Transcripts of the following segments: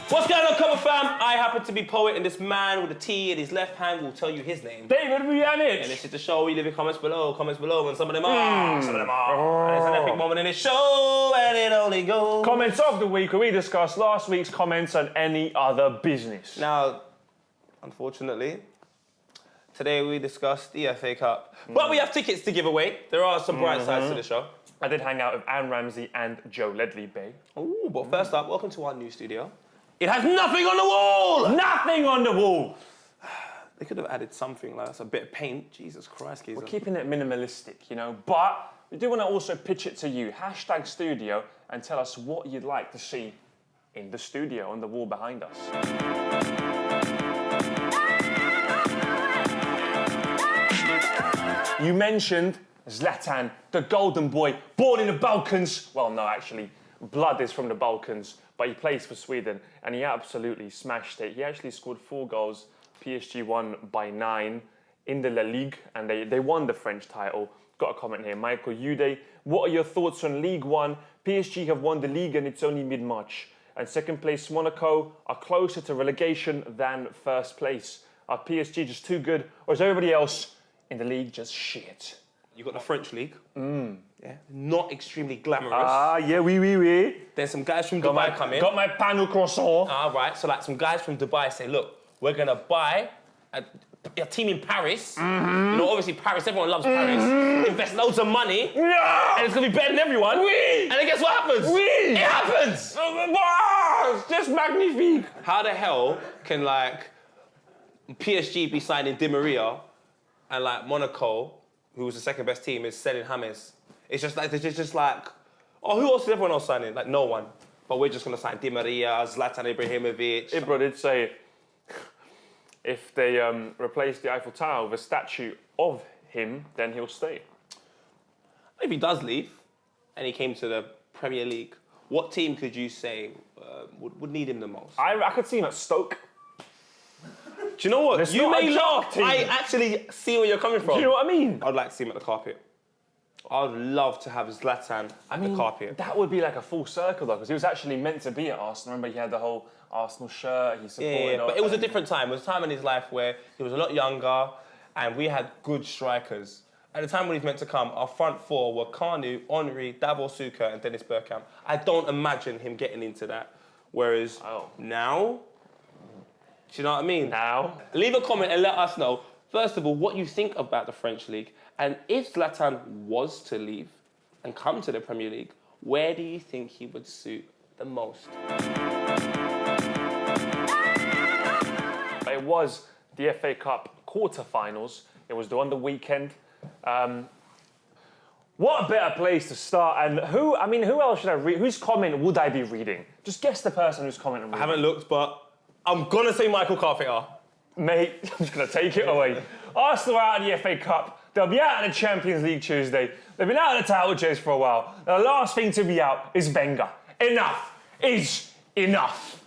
What's going on, Cover Fam? I happen to be Poet, and this man with a T in his left hand will tell you his name. David Vujanic. And this is the show. We leave your comments below, and some of them are, some of them are. And it's an epic moment in this show, and it only goes. Comments of the week, where we discussed last week's comments on any other business. Now, unfortunately, today we discussed the FA Cup. But we have tickets to give away. There are some bright sides to the show. I did hang out with Anne Ramsey and Joe Ledley Bay. Ooh, but first up, welcome to our new studio. It has nothing on the wall! Nothing on the wall! They could have added something like a bit of paint. Jesus Christ, Keezer. We're keeping it minimalistic, you know, but we do want to also pitch it to you. Hashtag studio, and tell us what you'd like to see in the studio, on the wall behind us. You mentioned Zlatan, the golden boy, born in the Balkans. Well, no, actually, blood is from the Balkans, but he plays for Sweden, and he absolutely smashed it. He actually scored 4 goals. PSG won by 9 in the La Ligue, and they won the French title. Got a comment here, Michael Ude. What are your thoughts on League One? PSG have won the league, and it's only mid-March. And second place, Monaco, are closer to relegation than first place. Are PSG just too good, or is everybody else in the league just shit? You got the French league. Yeah, not extremely glamorous. Yeah, oui. Then some guys from Dubai come in. Got my pain croissant. Right, so like some guys from Dubai say, look, we're gonna buy a team in Paris. You know, obviously Paris, everyone loves Paris. Invest loads of money. And it's gonna be better than everyone. And then guess what happens? It happens! It's just magnifique. How the hell can like PSG be signing Di Maria and like Monaco, who was the second best team, is selling James? It's just like, oh, who else is everyone else signing? Like, no one. But we're just going to sign Di Maria, Zlatan Ibrahimovic. Ibra did say if they replace the Eiffel Tower with a statue of him, then he'll stay. If he does leave and he came to the Premier League, what team could you say would need him the most? I could see him at Stoke. Do you know what? It's You not may a laugh. team. I actually see where you're coming from. Do you know what I mean? I'd like to see him at the carpet. I'd love to have Zlatan at the carpet. That would be like a full circle though, because he was actually meant to be at Arsenal. Remember, he had the whole Arsenal shirt. He supported. Yeah, but it was a different time. It was a time in his life where he was a lot younger, and we had good strikers. At the time when he's meant to come, our front four were Kanu, Henry, Davor Suker, and Dennis Bergkamp. I don't imagine him getting into that. Whereas now, do you know what I mean? Now. Leave a comment and let us know, first of all, what you think about the French League. And if Zlatan was to leave and come to the Premier League, where do you think he would suit the most? It was the FA Cup quarterfinals. It was on the weekend. What a better place to start. And who else should I read? Whose comment would I be reading? Just guess the person whose comment I'm reading. I haven't looked, but I'm going to say Michael Carpenter. Mate, I'm just going to take it away. Arsenal are out of the FA Cup. They'll be out of the Champions League Tuesday. They've been out of the title chase for a while. The last thing to be out is Wenger. Enough is enough.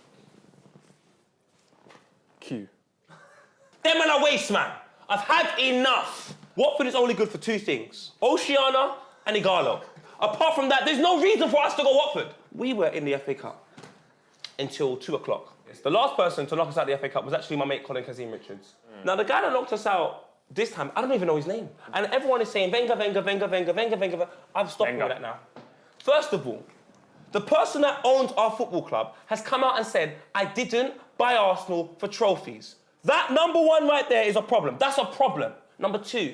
Q. Them and a waste, man. I've had enough. Watford is only good for 2 things. Oceana and Igalo. Apart from that, there's no reason for us to go Watford. We were in the FA Cup until 2 o'clock. The last person to knock us out of the FA Cup was actually my mate Colin Kazim Richards. Now, the guy that knocked us out this time, I don't even know his name. And everyone is saying Wenger. I've stopped with that now. First of all, the person that owns our football club has come out and said, I didn't buy Arsenal for trophies. That number 1 right there is a problem. That's a problem. Number 2,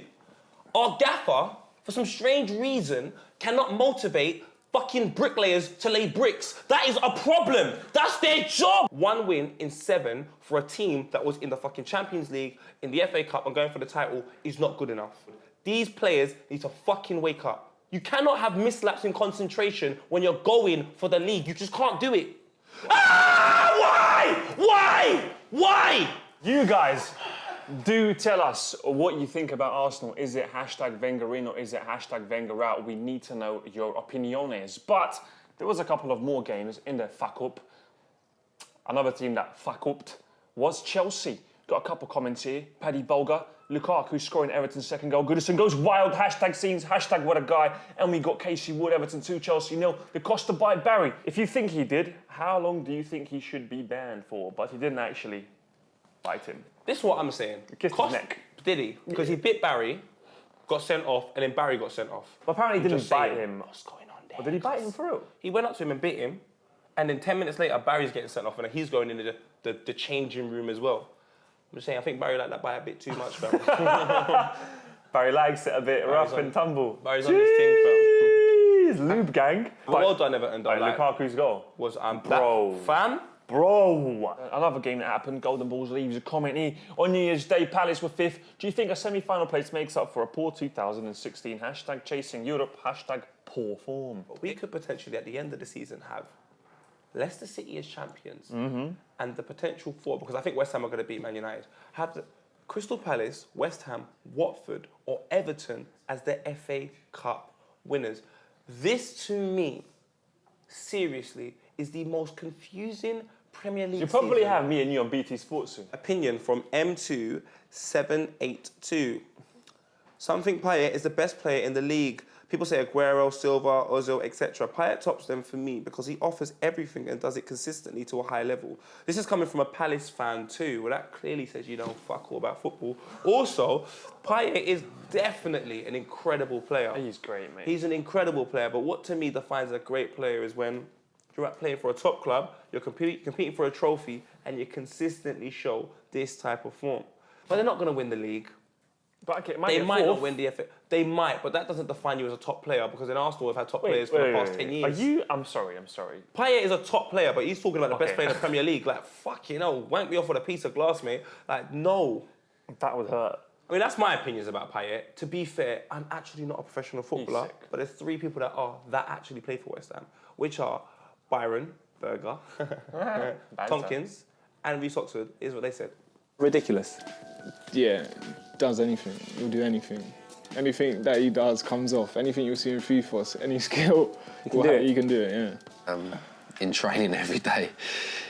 our gaffer, for some strange reason, cannot motivate fucking bricklayers to lay bricks. That is a problem. That's their job. 1 win in 7 for a team that was in the fucking Champions League, in the FA Cup and going for the title is not good enough. These players need to fucking wake up. You cannot have mislaps in concentration when you're going for the league. You just can't do it. Why? You guys, do tell us what you think about Arsenal. Is it hashtag Wenger in or is it hashtag Wenger out? We need to know your opiniones. But there was a couple of more games in the FA Cup. Another team that fuck-upped was Chelsea. Got a couple comments here. Paddy Bolger Lukaku scoring Everton's second goal. Goodison goes wild. Hashtag scenes. Hashtag what a guy. And we got Casey Wood, Everton 2, Chelsea 0. The Costa by Barry. If you think he did, how long do you think he should be banned for? But he didn't actually bite him. This is what I'm saying. He kissed his neck. Did he? Because he bit Barry, got sent off, and then Barry got sent off. But apparently he didn't bite him. What's going on there? Or did he bite him for real? He went up to him and bit him, and then 10 minutes later, Barry's getting sent off, and he's going into the changing room as well. I'm just saying, I think Barry liked that bite a bit too much, fam. Barry likes it a bit rough and tumble. Barry's on his thing, fam. Lube gang. Well done, Everton. Lukaku's goal was bro. Fam? Bro. Another game that happened. Golden Balls leaves a comment here. On New Year's Day, Palace were 5th. Do you think a semi-final place makes up for a poor 2016? Hashtag chasing Europe. Hashtag poor form. We could potentially, at the end of the season, have Leicester City as champions and the potential for, because I think West Ham are going to beat Man United, have the Crystal Palace, West Ham, Watford or Everton as the FA Cup winners. This, to me, seriously, is the most confusing Premier League You probably season. have me and you on BT Sports soon. Opinion from M2782. Something Payet is the best player in the league. People say Aguero, Silva, Ozil, etc. Payet tops them for me because he offers everything and does it consistently to a high level. This is coming from a Palace fan too. Well, that clearly says you don't fuck all about football. Also, Payet is definitely an incredible player. He's great, mate. He's an incredible player, but what to me defines a great player is when you're out playing for a top club, you're competing for a trophy, and you consistently show this type of form. But they're not going to win the league. But okay, They might not win the FA. They might, but that doesn't define you as a top player because in Arsenal we've had top players for the past 10 years. Are you? I'm sorry. Payet is a top player, but he's talking like the best Okay. player in the Premier League. Like, fucking hell, wank me off with a piece of glass, mate. Like, no. That would hurt. I mean, that's my opinions about Payet. To be fair, I'm actually not a professional footballer, sick. but there's 3 people that actually play for West Ham, which are Byram, Berger, Tomkins, and Reece is what they said. Ridiculous. Yeah, does anything. He'll do anything. Anything that he does comes off. Anything you'll see in FIFA, any skill, he can do it, yeah. In training every day,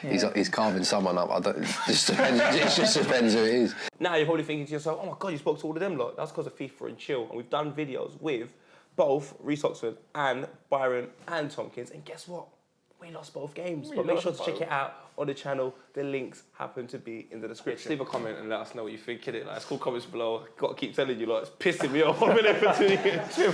he's carving someone up. It just depends who it is. Now you're probably thinking to yourself, oh my God, you spoke to all of them lot. That's because of FIFA and chill. And we've done videos with both Reece and Byron and Tomkins. And guess what? We lost both games. But make sure to check it out on the channel. The links happen to be in the description. Leave a comment and let us know what you think, innit? Like, it's cool comments below. Got to keep telling you, lot, it's pissing me off. I've been there for 2 years. It's been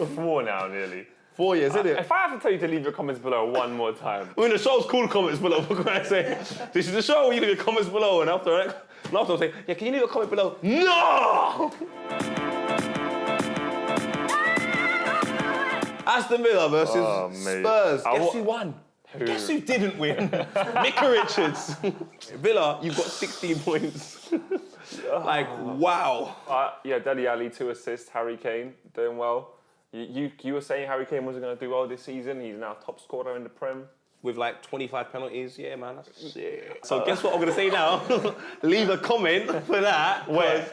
four now, nearly. 4 years, isn't it? If I have to tell you to leave your comments below one more time. I mean, the show's cool comments below, for Christ's sake. This is the show, you leave your comments below, and after I'm saying, yeah, can you leave a comment below? No! Aston Villa versus Spurs. Guess who won? Guess who didn't win? Micah Richards. Villa, you've got 16 points. Like, wow. Yeah, Dele Alli, 2 assists. Harry Kane, doing well. You were saying Harry Kane wasn't going to do well this season. He's now top scorer in the Prem. With like 25 penalties. Yeah, man, that's sick. So guess what I'm going to say now? Leave a comment for that. Where?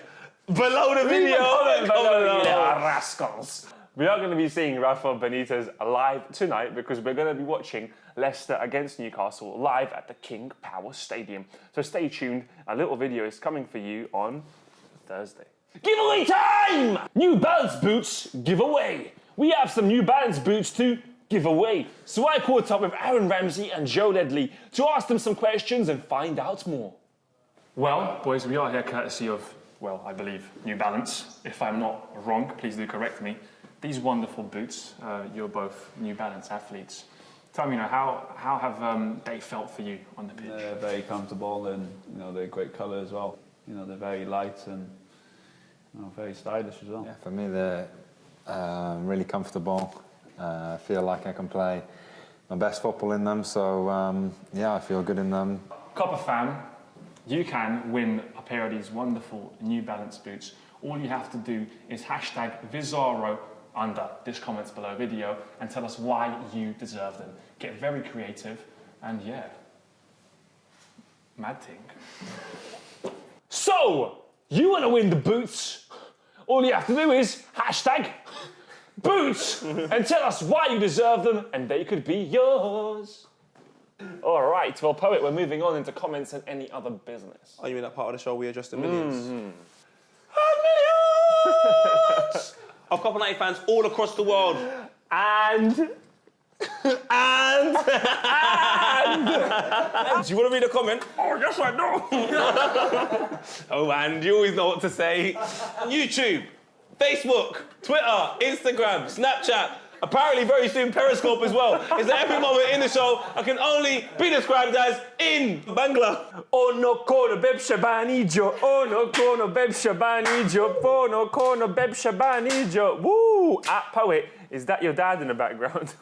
Below the video. Rascals. We are going to be seeing Rafa Benitez live tonight because we're going to be watching Leicester against Newcastle live at the King Power Stadium. So stay tuned. A little video is coming for you on Thursday. Giveaway time! New Balance boots giveaway. We have some New Balance boots to give away. So I caught up with Aaron Ramsey and Joe Ledley to ask them some questions and find out more. Well, boys, we are here courtesy of, well, I believe, New Balance. If I'm not wrong, please do correct me. These wonderful boots, you're both New Balance athletes. Tell me, how have they felt for you on the pitch? They're very comfortable and, they're great colour as well. They're very light and very stylish as well. Yeah, for me, they're really comfortable. I feel like I can play my best football in them, so yeah, I feel good in them. Copper fan, you can win a pair of these wonderful New Balance boots. All you have to do is hashtag Vizarro under this comments below video and tell us why you deserve them. Get very creative and yeah, mad thing. So, you want to win the boots? All you have to do is hashtag boots and tell us why you deserve them and they could be yours. All right, well, Poet, we're moving on into comments and any other business. Are you in that part of the show we address the millions? of Copper 90 fans all across the world. And Do you want to read a comment? Oh, yes, I know. Oh, and you always know what to say. YouTube, Facebook, Twitter, Instagram, Snapchat. Apparently, very soon, Periscope as well. Is that every moment in the show I can only be described as in Bangla. oh no kono beb shabanijo, oh no kono beb shabanijo, oh no kono beb shabanijo. Woo! At Poet, is that your dad in the background?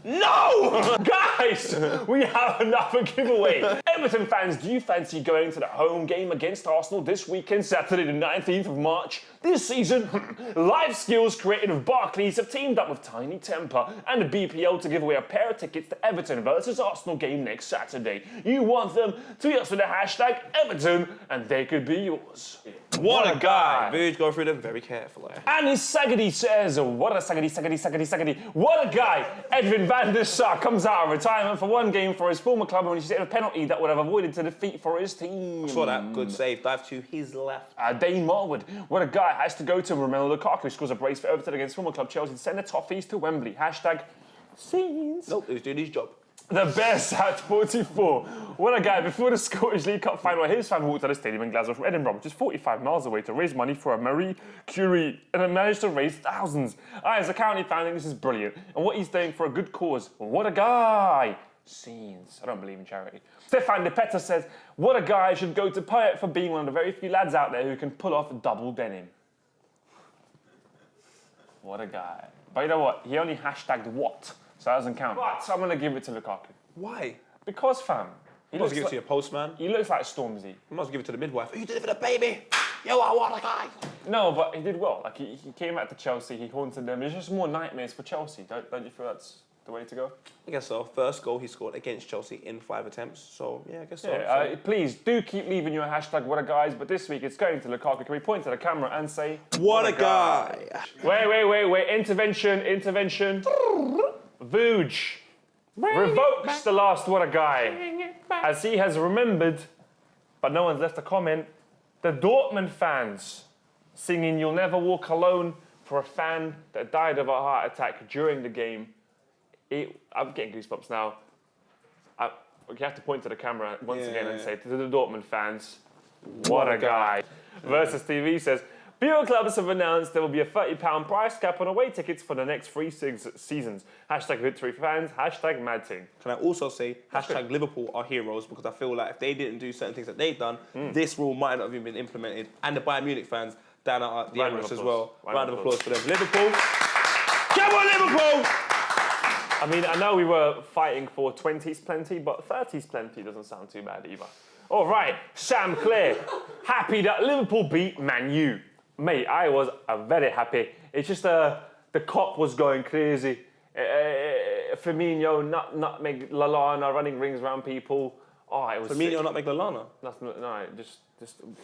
No! Guys, we have another giveaway. Everton fans, do you fancy going to the home game against Arsenal this weekend, Saturday the 19th of March? This season, Life Skills created with Barclays have teamed up with Tiny Temper and the BPL to give away a pair of tickets to Everton versus Arsenal game next Saturday. You want them? Tweet us with the hashtag Everton and they could be yours. What a guy. Vuj, go through them very carefully. Anis Sagadi says, what a Sagadi. What a guy. Edwin van der Sar comes out of retirement for one game for his former club when he set a penalty that would have avoided to defeat for his team. Saw that. Good save. Dive to his left. Dane Marwood, what a guy, has to go to Romelu Lukaku, scores a brace for Everton against former club Chelsea to send the toffees to Wembley. Hashtag scenes. Nope, he was doing his job. The best at 44. What a guy. Before the Scottish League Cup final, his fan walked to the stadium in Glasgow from Edinburgh, which is 45 miles away, to raise money for a Marie Curie, and it managed to raise thousands. I, as a county fan, think this is brilliant. And what he's doing for a good cause. What a guy. Scenes. I don't believe in charity. Stefan De Petta says, what a guy, should go to Poet for being one of the very few lads out there who can pull off double denim. What a guy. But you know what? He only hashtagged what. So that doesn't count. But I'm going to give it to Lukaku. Why? Because, fam. You must give it to your postman. He looks like Stormzy. You must give it to the midwife. You did it for the baby. Yo, I want a guy. No, but he did well. Like, he came out to Chelsea, he haunted them. It's just more nightmares for Chelsea. Don't you feel that's the way to go? I guess so. First goal he scored against Chelsea in 5 attempts. So, yeah, I guess so. Yeah, please, do keep leaving your hashtag what a guys, but this week it's going to Lukaku. Can we point to the camera and say, what a guy. Wait. Intervention. Vuj revokes the last what a guy, as he has remembered, but no one's left a comment, the Dortmund fans singing You'll Never Walk Alone for a fan that died of a heart attack during the game. I'm getting goosebumps now. You have to point to the camera once again and say to the Dortmund fans, what a guy. Versus TV says, Beer clubs have announced there will be a £30 price cap on away tickets for the next 3 seasons. Hashtag victory fans, hashtag mad team. Can I also say, hashtag Liverpool are heroes, because I feel like if they didn't do certain things that they've done, this rule might not have even been implemented. And the Bayern Munich fans down at the Emirates as well. Round of applause for them. Liverpool. Come on, Liverpool! I mean, I know we were fighting for 20's plenty, but 30's plenty doesn't sound too bad either. All right, Sam Clare, happy that Liverpool beat Man U. Mate, I was very happy. It's just the cop was going crazy. Firmino, nutmeg Lallana, running rings around people. Oh, it was Firmino, sick. nutmeg Lallana? No, just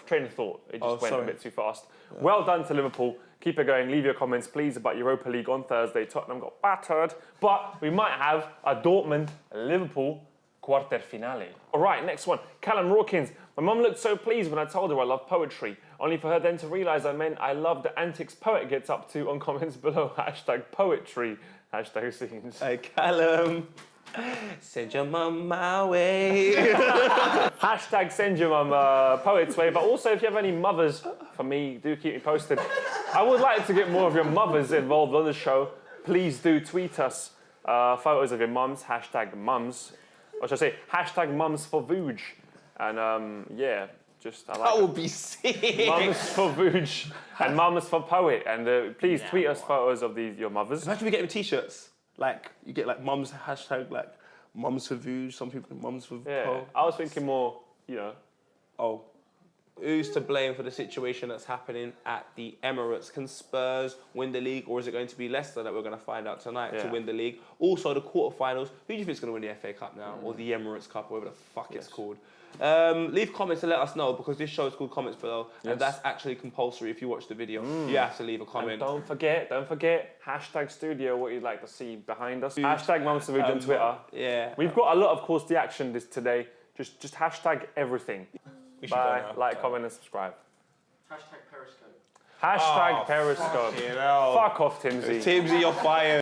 train of thought. It just went sorry. a bit too fast. Yeah. Well done to Liverpool. Keep it going. Leave your comments, please, about Europa League on Thursday. Tottenham got battered, but we might have a Dortmund-Liverpool quarter finale. All right, next one. Callum Rawkins. My mum looked so pleased when I told her I love poetry, only for her then to realise I meant I love the antics Poet gets up to on comments below. Hashtag poetry. Hashtag scenes. Hey, Callum. Send your mum my way. Hashtag send your mum Poet's way. But also, if you have any mothers for me, do keep me posted. I would like to get more of your mothers involved on the show. Please do tweet us photos of your mums. Hashtag mums. Or should I say, hashtag mums for Vuj. And yeah, just I like That would be sick. Mums for Vuj and mums for Poet. And please tweet us photos of your mothers. Imagine we get them t-shirts. Like, you get like mums, hashtag like mums for Vuj, some people mums for Yeah, I was thinking more, Oh, who's to blame for the situation that's happening at the Emirates? Can Spurs win the league, or is it going to be Leicester that we're going to find out tonight to win the league? Also, the quarterfinals. Who do you think is going to win the FA Cup now, or the Emirates Cup, or whatever the fuck it's called? Leave comments to let us know, because this show is called Comments Below, and that's actually compulsory. If you watch the video, you have to leave a comment. And don't forget, hashtag studio, what you'd like to see behind us. Hashtag Mums for Vuj on Twitter. Yeah. We've got a lot of course the action today. Just hashtag everything. Bye, like, comment and subscribe. Hashtag Periscope. Hashtag Periscope. fucking hell. Fuck off, Timsy. Timsy, you're fired.